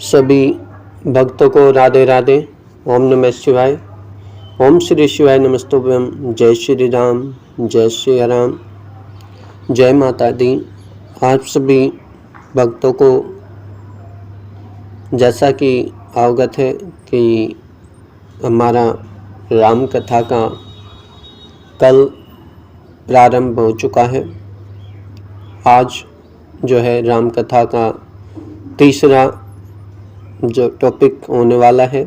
सभी भक्तों को राधे राधे। ओम नमः शिवाय। ओम श्री शिवाय नमस्तुभ्यम। जय श्री राम, जय श्री राम, जय माता दी। आप सभी भक्तों को जैसा कि अवगत है कि हमारा राम कथा का कल प्रारंभ हो चुका है। आज जो है राम कथा का तीसरा जो टॉपिक होने वाला है,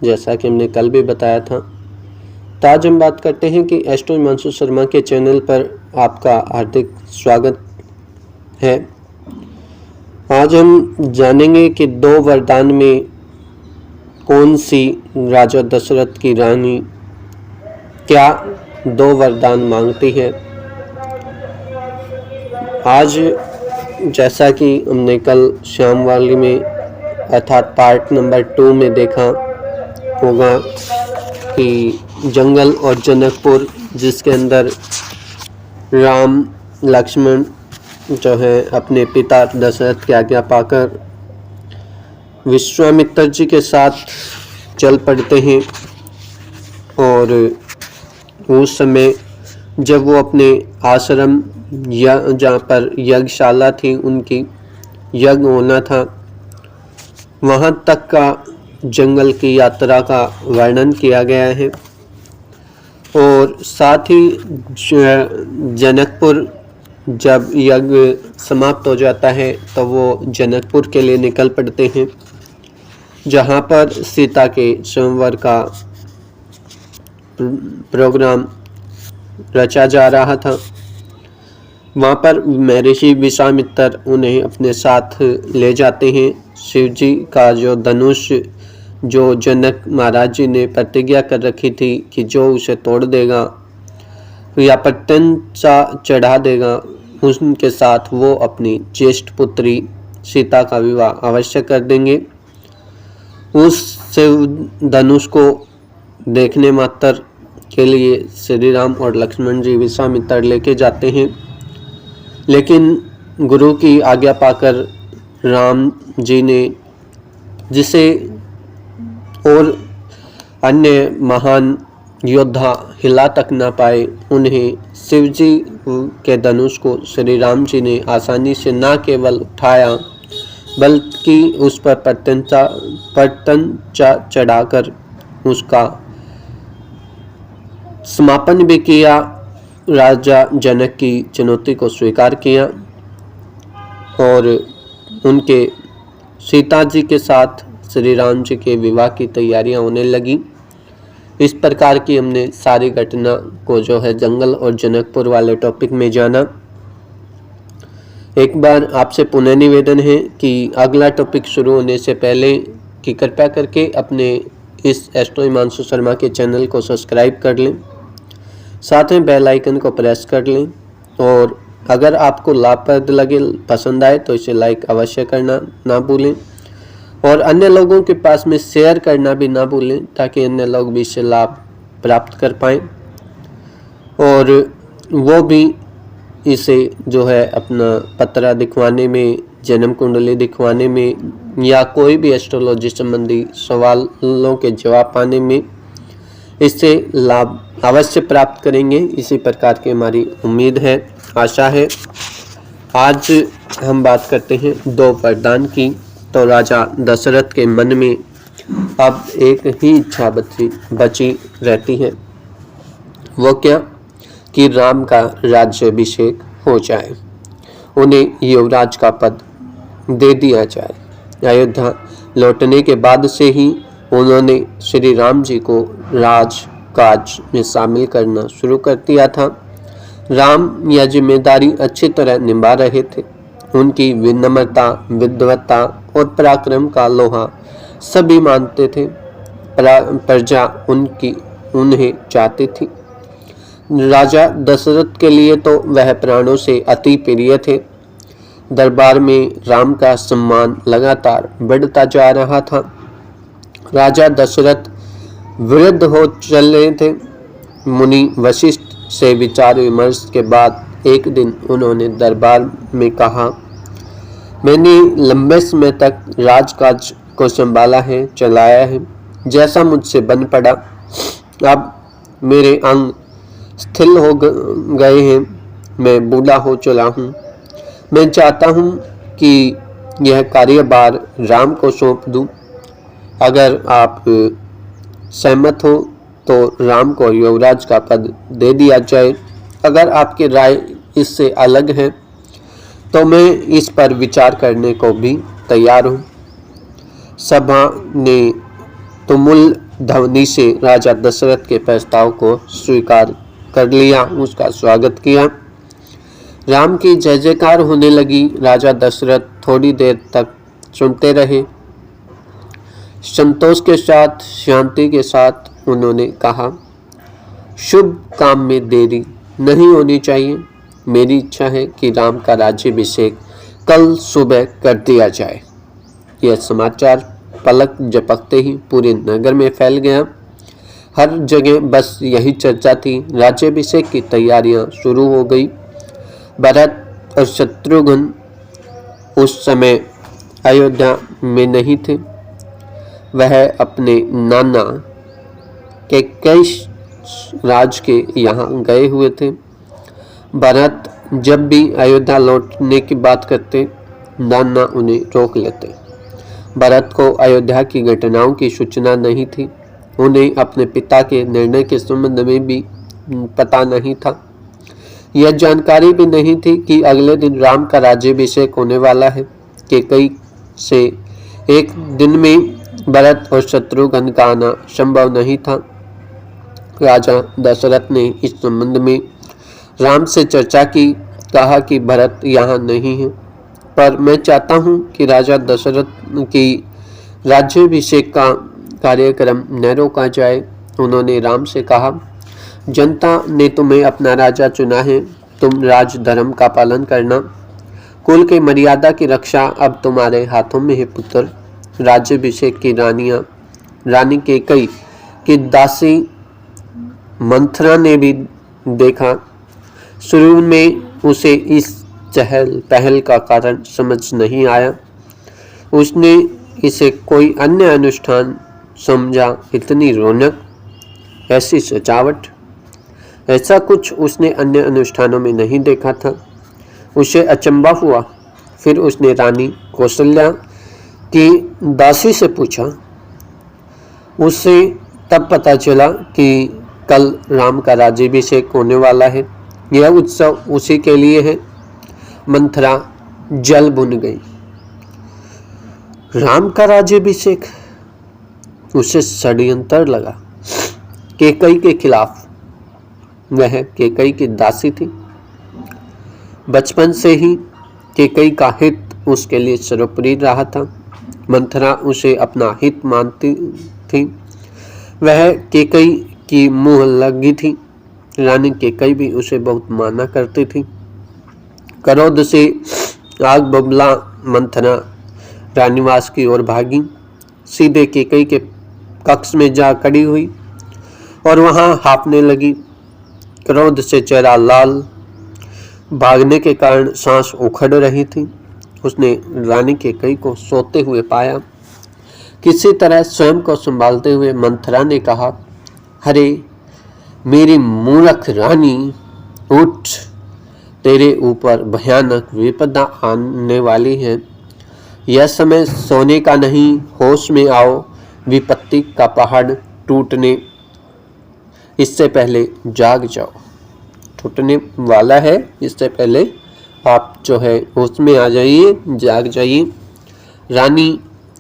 जैसा कि हमने कल भी बताया था। तो आज हम बात करते हैं कि एस्ट्रो हिमांशु शर्मा के चैनल पर आपका हार्दिक स्वागत है। आज हम जानेंगे कि 2 वरदान में कौन सी राजा दशरथ की रानी क्या 2 वरदान मांगती है। आज जैसा कि हमने कल श्यामवाली में अर्थात पार्ट नंबर 2 में देखा होगा कि जंगल और जनकपुर, जिसके अंदर राम लक्ष्मण जो है अपने पिता दशरथ की आज्ञा पाकर विश्वामित्र जी के साथ चल पड़ते हैं। और उस समय जब वो अपने आश्रम या जहाँ पर यज्ञशाला थी, उनकी यज्ञ होना था, वहाँ तक का जंगल की यात्रा का वर्णन किया गया है। और साथ ही जनकपुर जब यज्ञ समाप्त हो जाता है तो वो जनकपुर के लिए निकल पड़ते हैं, जहाँ पर सीता के स्वयंवर का प्रोग्राम रचा जा रहा था। वहाँ पर महर्षि विश्वामित्र उन्हें अपने साथ ले जाते हैं। शिव जी का जो धनुष जो जनक महाराज जी ने प्रतिज्ञा कर रखी थी कि जो उसे तोड़ देगा या प्रत्यंचा चढ़ा देगा, उनके साथ वो अपनी ज्येष्ठ पुत्री सीता का विवाह अवश्य कर देंगे। उस शिव धनुष को देखने मात्र के लिए श्री राम और लक्ष्मण जी विश्वामित्र लेके जाते हैं, लेकिन गुरु की आज्ञा पाकर राम जी ने, जिसे और अन्य महान योद्धा हिला तक न पाए, उन्हें शिव जी के धनुष को श्री राम जी ने आसानी से न केवल उठाया बल्कि उस पर प्रत्यंचा चढ़ाकर उसका समापन भी किया। राजा जनक की चुनौती को स्वीकार किया और उनके सीता जी के साथ श्री राम जी के विवाह की तैयारियां होने लगी। इस प्रकार की हमने सारी घटना को जो है जंगल और जनकपुर वाले टॉपिक में जाना। एक बार आपसे पुनः निवेदन है कि अगला टॉपिक शुरू होने से पहले कि कृपया करके अपने इस एस्ट्रो हिमांशु शर्मा के चैनल को सब्सक्राइब कर लें, साथ में बेल आइकन को प्रेस कर लें, और अगर आपको लाभप्रद लगे, पसंद आए तो इसे लाइक अवश्य करना ना भूलें, और अन्य लोगों के पास में शेयर करना भी ना भूलें ताकि अन्य लोग भी इससे लाभ प्राप्त कर पाएँ और वो भी इसे जो है अपना पत्रा दिखवाने में, जन्म कुंडली दिखवाने में या कोई भी एस्ट्रोलॉजी संबंधी सवालों के जवाब पाने में इससे लाभ अवश्य प्राप्त करेंगे। इसी प्रकार की हमारी उम्मीद है, आशा है। आज हम बात करते हैं 2 वरदान की। तो राजा दशरथ के मन में अब एक ही इच्छा बची रहती है, वो क्या कि राम का राज्याभिषेक हो जाए, उन्हें युवराज का पद दे दिया जाए। अयोध्या लौटने के बाद से ही उन्होंने श्री राम जी को राज काज में शामिल करना शुरू कर दिया था। राम यह जिम्मेदारी अच्छी तरह निभा रहे थे। उनकी विनम्रता, विद्वता और पराक्रम का लोहा सभी मानते थे। प्रजा उन्हें चाहती थी। राजा दशरथ के लिए तो वह प्राणों से अति प्रिय थे। दरबार में राम का सम्मान लगातार बढ़ता जा रहा था। राजा दशरथ वृद्ध हो चल रहे थे। मुनि वशिष्ठ से विचार विमर्श के बाद एक दिन उन्होंने दरबार में कहा, मैंने लंबे समय तक राजकाज को संभाला है, चलाया है, जैसा मुझसे बन पड़ा। अब मेरे अंग स्थिर हो गए हैं, मैं बूढ़ा हो चला हूँ। मैं चाहता हूँ कि यह कार्यभार राम को सौंप दूँ। अगर आप सहमत हो तो राम को युवराज का पद दे दिया जाए। अगर आपकी राय इससे अलग है तो मैं इस पर विचार करने को भी तैयार हूँ। सभा ने तुमुल ध्वनि से राजा दशरथ के प्रस्ताव को स्वीकार कर लिया, उसका स्वागत किया। राम की जय जयकार होने लगी। राजा दशरथ थोड़ी देर तक सुनते रहे। संतोष के साथ, शांति के साथ उन्होंने कहा, शुभ काम में देरी नहीं होनी चाहिए। मेरी इच्छा है कि राम का राज्याभिषेक कल सुबह कर दिया जाए। यह समाचार पलक झपकते ही पूरे नगर में फैल गया। हर जगह बस यही चर्चा थी। राज्याभिषेक की तैयारियां शुरू हो गई। भरत और शत्रुघ्न उस समय अयोध्या में नहीं थे। वह अपने नाना के कई राज के यहाँ गए हुए थे। भरत जब भी अयोध्या लौटने की बात करते, नाना उन्हें रोक लेते। भरत को अयोध्या की घटनाओं की सूचना नहीं थी। उन्हें अपने पिता के निर्णय के संबंध में भी पता नहीं था। यह जानकारी भी नहीं थी कि अगले दिन राम का राज्याभिषेक होने वाला है। कैकेयी से एक दिन में भरत और शत्रुघ्न का आना संभव नहीं था। राजा दशरथ ने इस संबंध में राम से चर्चा की। कहा कि भरत यहाँ नहीं है, पर मैं चाहता हूँ कि राजा दशरथ की राज्याभिषेक का कार्यक्रम न रोका जाए। उन्होंने राम से कहा, जनता ने तुम्हें अपना राजा चुना है, तुम राज धर्म का पालन करना। कुल की मर्यादा की रक्षा अब तुम्हारे हाथों में है पुत्र। राज्याभिषेक की रानी कैकेयी की दासी मंथरा ने भी देखा। शुरू में उसे इस चहल पहल का कारण समझ नहीं आया। उसने इसे कोई अन्य अनुष्ठान समझा। इतनी रौनक, ऐसी सजावट, ऐसा कुछ उसने अन्य अनुष्ठानों में नहीं देखा था। उसे अचंभा हुआ। फिर उसने रानी कौशल्या की दासी से पूछा। उससे तब पता चला कि कल राम का राज्याभिषेक होने वाला है। यह उत्सव उसी के लिए है। मंथरा जल बुन गई। राम का राज्याभिषेक? उसे षड्यंत्र लगा कैकेयी के खिलाफ। वह कैकेयी की दासी थी। बचपन से ही कैकेयी का हित उसके लिए सर्वोपरि रहा था। मंथरा उसे अपना हित मानती थी। वह कैकेयी की मुँह लगी थी। रानी कैकेयी भी उसे बहुत माना करती थी। क्रोध से आग बबला मंथरा रानीवास की ओर भागी। सीधे कैकेयी के कक्ष में जा खड़ी हुई और वहां हाँफने लगी। क्रोध से चेहरा लाल, भागने के कारण सांस उखड़ रही थी। उसने रानी कैकेयी को सोते हुए पाया। किसी तरह स्वयं को संभालते हुए मंथरा ने कहा, अरे मेरी मूर्ख रानी, उठ, तेरे ऊपर भयानक विपदा आने वाली है। यह समय सोने का नहीं, होश में आओ। विपत्ति का पहाड़ टूटने इससे पहले जाग जाओ। टूटने वाला है, इससे पहले आप जो है होश में आ जाइए, जाग जाइए। रानी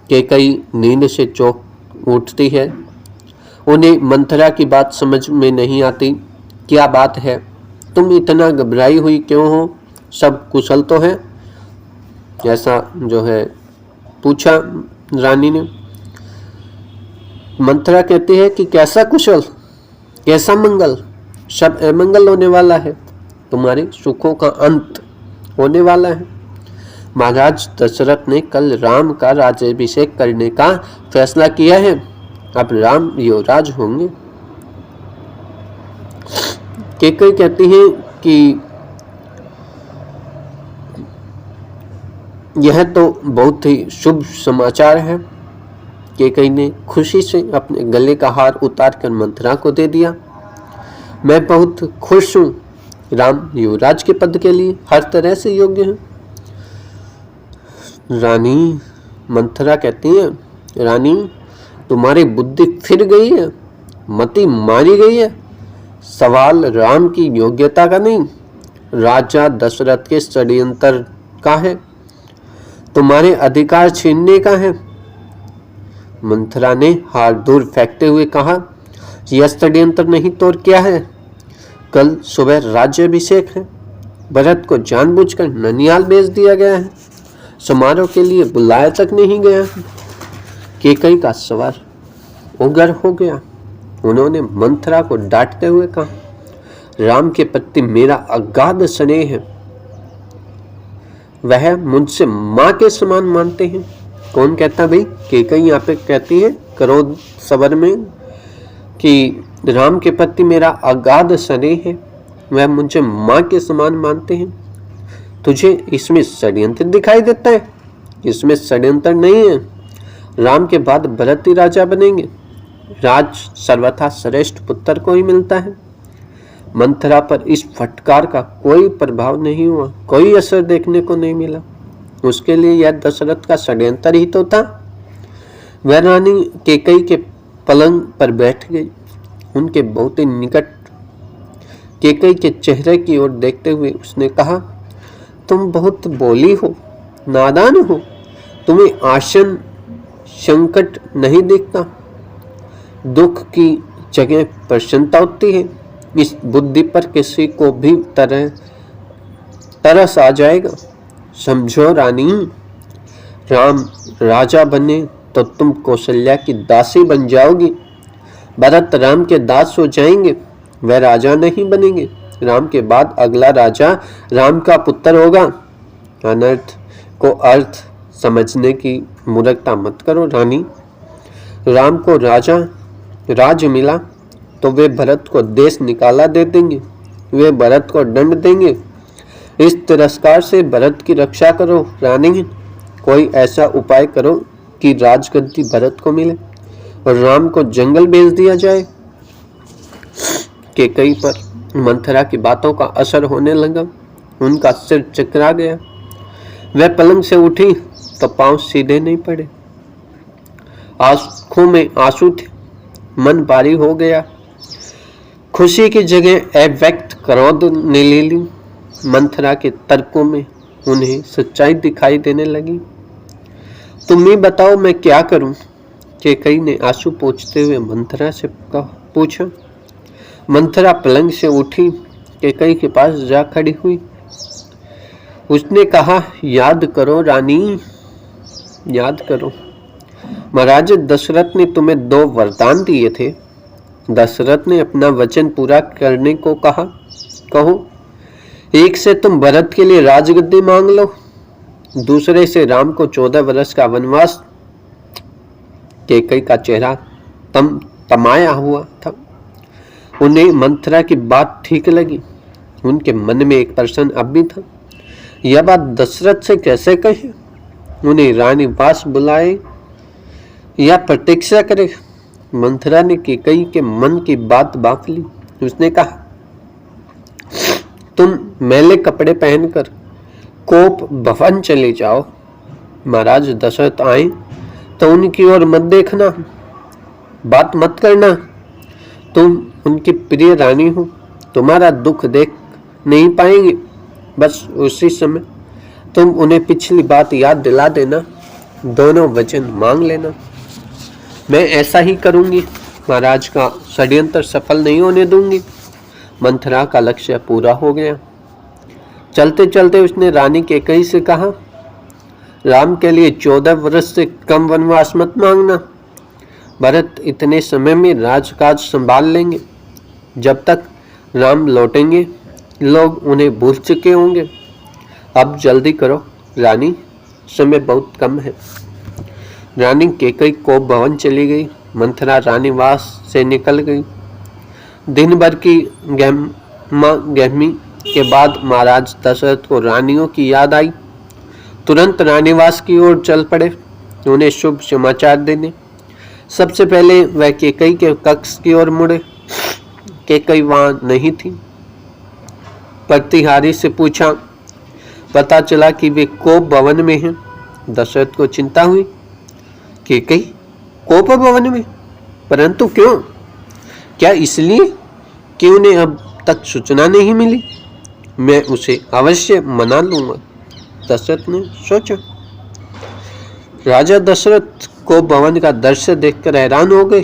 कैकेयी नींद से चौंक उठती है। उन्हें मंथरा की बात समझ में नहीं आती। क्या बात है, तुम इतना घबराई हुई क्यों हो? सब कुशल तो है? ऐसा जो है पूछा रानी ने। मंथरा कहती है कि कैसा कुशल, कैसा मंगल? सब अमंगल होने वाला है। तुम्हारे सुखों का अंत होने वाला है। महाराज दशरथ ने कल राम का राज्याभिषेक करने का फैसला किया है। अब राम युवराज होंगे। कैकेयी कहती है कि यह तो बहुत ही शुभ समाचार है। कैकेयी ने खुशी से अपने गले का हार उतारकर मंथरा को दे दिया। मैं बहुत खुश हूँ, राम युवराज के पद के लिए हर तरह से योग्य हैं। रानी मंथरा कहती है, रानी तुम्हारी बुद्धि फिर गई है, मति मारी गई है। सवाल राम की योग्यता का नहीं, राजा दशरथ के षड्यंत्र का है, तुम्हारे अधिकार छीनने का है। मंथरा ने हाथ दूर फेंकते हुए कहा, यह षड्यंत्र नहीं तो क्या है? कल सुबह राज्याभिषेक है, भरत को जानबूझकर ननिहाल भेज दिया गया है, समारोह के लिए बुलाया तक नहीं गया। कैकेयी का सवार उग्र हो गया। उन्होंने मंथरा को डांटते हुए कहा, राम के प्रति मेरा अगाध स्नेह है, वह मुझसे माँ के समान मानते हैं। कौन कहता भाई? कैकेयी यहाँ पे कहती है क्रोध सबर में कि राम के प्रति मेरा अगाध स्नेह है, वह मुझे माँ के समान मानते हैं। तुझे इसमें षड्यंत्र दिखाई देता है? इसमें षड्यंत्र नहीं है, राम के बाद भरत ही राजा बनेंगे, राज सर्वथा श्रेष्ठ पुत्र को ही मिलता है। मंथरा पर इस फटकार का कोई प्रभाव नहीं हुआ, कोई असर देखने को नहीं मिला। उसके लिए यह दशरथ का षड्यंत्र ही तो था। वह रानी कैकेयी के पलंग पर बैठ गई, उनके बहुत ही निकट कैकेयी के चेहरे की ओर देखते हुए उसने कहा, तुम बहुत बोली हो, नादान हो, तुम्हें आसन संकट नहीं दिखता, दुख की जगह प्रसन्नता होती है। इस बुद्धि पर किसी को भी तरस आ जाएगा। समझो रानी, राम राजा बने तो तुम कौशल्या की दासी बन जाओगी, भरत राम के दास हो जाएंगे, वह राजा नहीं बनेंगे। राम के बाद अगला राजा राम का पुत्र होगा। अनर्थ को अर्थ समझने की मूर्खता मत करो रानी। राम को राज मिला तो वे भरत को देश निकाला दे देंगे, वे भरत को दंड देंगे। इस तिरस्कार से भरत की रक्षा करो रानी। कोई ऐसा उपाय करो कि राजगद्दी भरत को मिले और राम को जंगल भेज दिया जाए। कैकेयी पर मंथरा की बातों का असर होने लगा, उनका सिर चकरा गया। वह पलंग से उठी तो पांव सीधे नहीं पड़े, आंखों में आंसू थे, मन भारी हो गया। खुशी की जगह अव्यक्त क्रोध ने ले ली। मंथरा के तर्कों में उन्हें सच्चाई दिखाई देने लगी। तुम ही बताओ मैं क्या करूं? कैकेयी ने आंसू पोंछते हुए मंथरा से पूछा। मंथरा पलंग से उठी, कैकेयी के पास जा खड़ी हुई। उसने कहा, याद करो रानी, याद करो, महाराज दशरथ ने तुम्हें 2 वरदान दिए थे। दशरथ ने अपना वचन पूरा करने को कहा। कहो, एक से तुम भरत के लिए राजगद्दी मांग लो, दूसरे से राम को 14 वर्ष का वनवास। कैकेयी का चेहरा तमाया हुआ था। उन्हें मंथरा की बात ठीक लगी। उनके मन में एक प्रश्न अब भी था, यह बात दशरथ से कैसे कहे? उन्हें रानी पास बुलाए या प्रतीक्षा करे? मंथरा ने कैकेयी के मन की बात बांध ली। उसने कहा, तुम मैले कपड़े पहनकर कोप भवन चले जाओ। महाराज दशरथ आए तो उनकी ओर मत देखना, बात मत करना। तुम उनकी प्रिय रानी हो, तुम्हारा दुख देख नहीं पाएंगे। बस उसी समय तुम उन्हें पिछली बात याद दिला देना, दोनों वचन मांग लेना। मैं ऐसा ही करूंगी, महाराज का षड्यंत्र सफल नहीं होने दूंगी। मंथरा का लक्ष्य पूरा हो गया। चलते चलते उसने रानी कैकेयी से कहा, राम के लिए 14 वर्ष से कम वनवास मत मांगना। भरत इतने समय में राजकाज संभाल लेंगे। जब तक राम लौटेंगे लोग उन्हें भूल चुके होंगे। अब जल्दी करो रानी, समय बहुत कम है। रानी कैकेयी कोप भवन चली गई। मंथरा रानीवास से निकल गई। दिन भर की गहमी के बाद महाराज दशरथ को रानियों की याद आई। तुरंत रानीवास की ओर चल पड़े, उन्हें शुभ समाचार देने। सबसे पहले वह कैकई के कक्ष की ओर मुड़े। कैकई वहां नहीं थी। प्रतिहारी से पूछा, पता चला कि वे कोप भवन में हैं। दशरथ को चिंता हुई। कैकई कोप भवन में? परंतु क्यों? क्या इसलिए कि उन्हें अब तक सूचना नहीं मिली? मैं उसे अवश्य मना लूंगा, दशरथ ने सोचा। राजा दशरथ को भवन का दृश्य देखकर हैरान हो गए।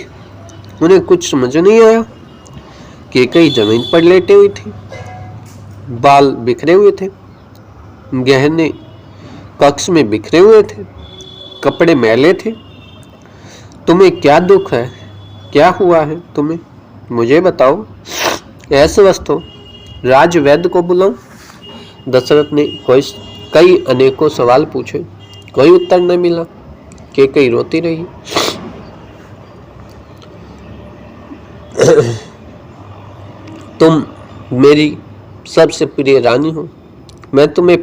उन्हें कुछ समझ नहीं आया। कैकई जमीन पर लेटे हुई थी, बाल बिखरे हुए थे, गहने कक्ष में बिखरे हुए थे, कपड़े मैले थे। तुम्हें क्या दुख है? क्या हुआ है तुम्हें? मुझे बताओ। ऐसे वस्तु राजवैद्य को बुलाऊं? दशरथ ने कई अनेकों सवाल पूछे, कोई उत्तर न मिला। कैकई रोती रही। तुम मेरी सबसे प्रिय रानी हो। मैं तुम्हें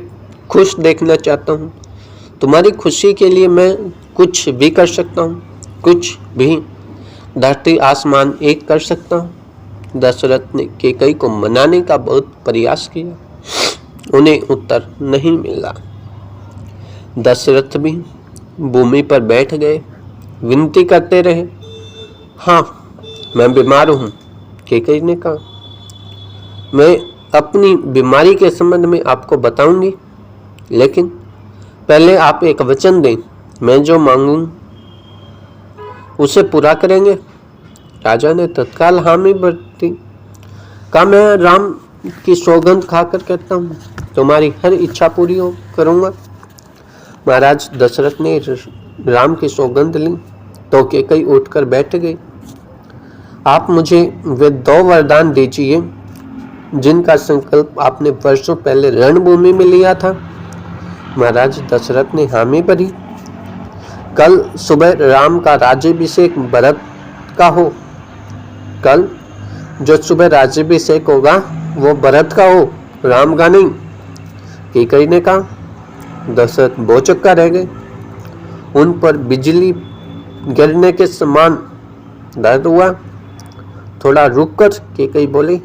खुश देखना चाहता हूँ। तुम्हारी खुशी के लिए मैं कुछ भी कर सकता हूँ, कुछ भी। धरती आसमान एक कर सकता हूँ। दशरथ ने कैकई को मनाने का बहुत प्रयास किया। उन्हें उत्तर नहीं मिला। दशरथ भी भूमि पर बैठ गए, विनती करते रहे। हाँ, मैं बीमार हूँ, कैकई ने कहा। मैं अपनी बीमारी के संबंध में आपको बताऊंगी, लेकिन पहले आप एक वचन दें। मैं जो मांगूं उसे पूरा करेंगे? राजा ने तत्काल हामी भरती। कहा, मैं राम की सौगंध खाकर कहता हूँ, तुम्हारी हर इच्छा पूरी करूंगा। महाराज दशरथ ने राम की सौगंध ली तो कैकई उठकर बैठ गई। आप मुझे वे 2 वरदान दीजिए जिनका संकल्प आपने वर्षों पहले रणभूमि में लिया था। महाराज दशरथ ने हामी भरी। कल सुबह राम का राज्याभिषेक भरत का हो। कल जो सुबह राज्याभिषेक होगा वो भरत का हो, राम का नहीं, कैकई ने कहा। दशरथ भौचक्का रह गए। उन पर बिजली गिरने के समान दर्द हुआ। थोड़ा रुककर कैकई बोली,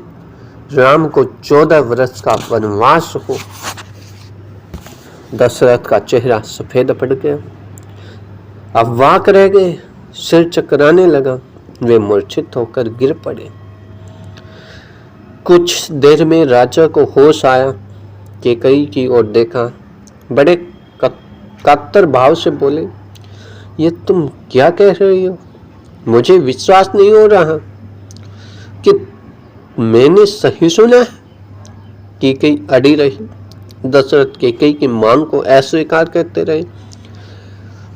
राम को 14 वर्ष का वनवास हो। दशरथ का चेहरा सफेद पड़ गया। अब वाक रह गए, सिर चकराने लगा। वे मूर्छित होकर गिर पड़े। कुछ देर में राजा को होश आया। कैकई की ओर देखा, बड़े कातर भाव से बोले, ये तुम क्या कह रही हो? मुझे विश्वास नहीं हो रहा कि मैंने सही सुना है। कैकई अड़ी रही। दशरथ कैकई की मांग को अस्वीकार करते रहे,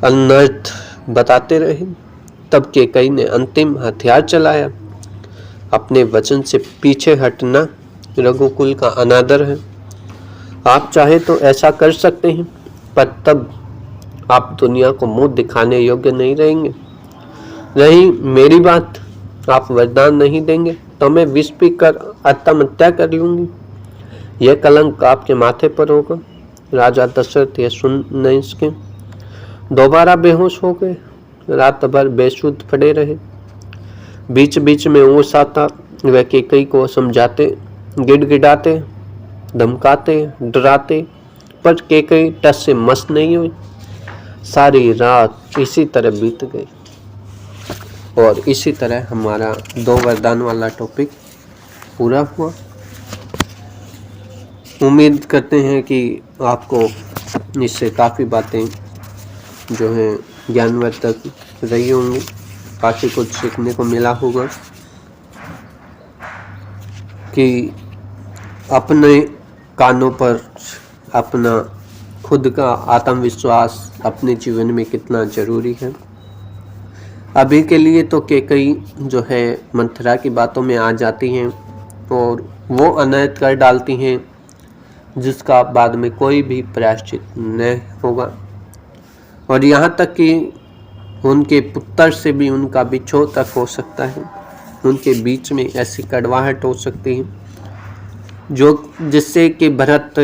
अनर्थ बताते रहे। तब कैकई ने अंतिम हथियार चलाया। अपने वचन से पीछे हटना रघुकुल का अनादर है। आप चाहे तो ऐसा कर सकते हैं, पर तब आप दुनिया को मुंह दिखाने योग्य नहीं रहेंगे। रही मेरी बात, आप वरदान नहीं देंगे तो मैं विष पीकर आत्महत्या कर लूंगी। यह कलंक आपके माथे पर होगा। राजा दशरथ यह सुन नहीं सके, दोबारा बेहोश हो गए। रात भर बेसुध पड़े रहे। बीच बीच में होश आता। वह कैकई को समझाते, गिड़गिड़ाते, धमकाते, डराते, पर कैकई टस से मस नहीं हुई। सारी रात इसी तरह बीत गई। और इसी तरह हमारा 2 वरदान वाला टॉपिक पूरा हुआ। उम्मीद करते हैं कि आपको इससे काफ़ी बातें जो हैं ज्ञानवर्धक रही होंगी, काफ़ी कुछ सीखने को मिला होगा कि अपने कानों पर अपना खुद का आत्मविश्वास अपने जीवन में कितना ज़रूरी है। अभी के लिए तो कैकई जो है मंथरा की बातों में आ जाती हैं और वो अनर्थ कर डालती हैं जिसका बाद में कोई भी प्रायश्चित न होगा। और यहाँ तक कि उनके पुत्र से भी उनका बिछोह तक हो सकता है। उनके बीच में ऐसी कड़वाहट हो सकती है जो जिससे कि भरत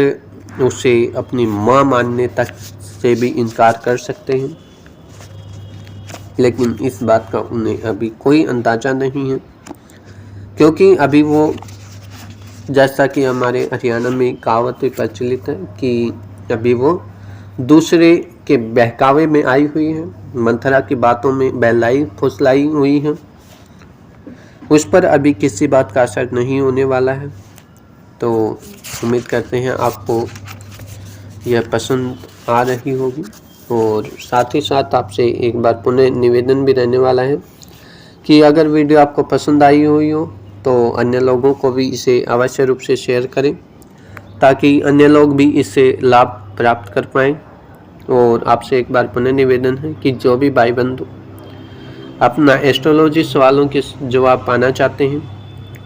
उसे अपनी माँ मानने तक से भी इनकार कर सकते हैं। लेकिन इस बात का उन्हें अभी कोई अंदाज़ा नहीं है, क्योंकि अभी वो, जैसा कि हमारे हरियाणा में कहावत भी प्रचलित है कि अभी वो दूसरे के बहकावे में आई हुई है, मंथरा की बातों में बहलाई फुसलाई हुई है। उस पर अभी किसी बात का असर नहीं होने वाला है। तो उम्मीद करते हैं आपको यह पसंद आ रही होगी, और साथ ही साथ आपसे एक बार पुनः निवेदन भी रहने वाला है कि अगर वीडियो आपको पसंद आई हुई हो तो अन्य लोगों को भी इसे अवश्य रूप से शेयर करें, ताकि अन्य लोग भी इससे लाभ प्राप्त कर पाएँ। और आपसे एक बार पुनः निवेदन है कि जो भी भाई बंधु अपना एस्ट्रोलॉजी सवालों के जवाब पाना चाहते हैं,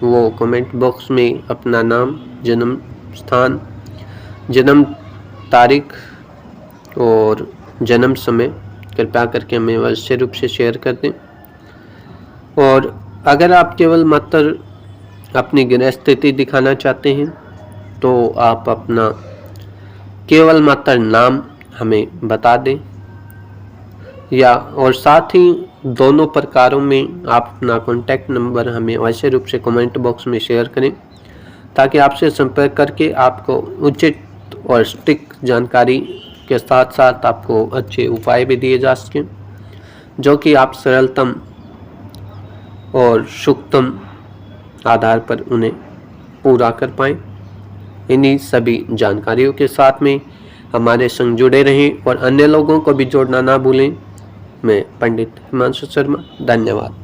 वो कमेंट बॉक्स में अपना नाम, जन्म स्थान, जन्म तारीख और जन्म समय कृपया करके हमें अवश्य रूप से शेयर कर दें। और अगर आप केवल मात्र अपनी ग्रह स्थिति दिखाना चाहते हैं तो आप अपना केवल मात्र नाम हमें बता दें, या और साथ ही दोनों प्रकारों में आप अपना कॉन्टैक्ट नंबर हमें अवश्य रूप से कमेंट बॉक्स में शेयर करें, ताकि आपसे संपर्क करके आपको उचित और सटीक जानकारी के साथ साथ आपको अच्छे उपाय भी दिए जा सकें, जो कि आप सरलतम और सुखतम आधार पर उन्हें पूरा कर पाएँ। इन्हीं सभी जानकारियों के साथ में हमारे संग जुड़े रहें और अन्य लोगों को भी जोड़ना ना भूलें। मैं पंडित हिमांशु शर्मा, धन्यवाद।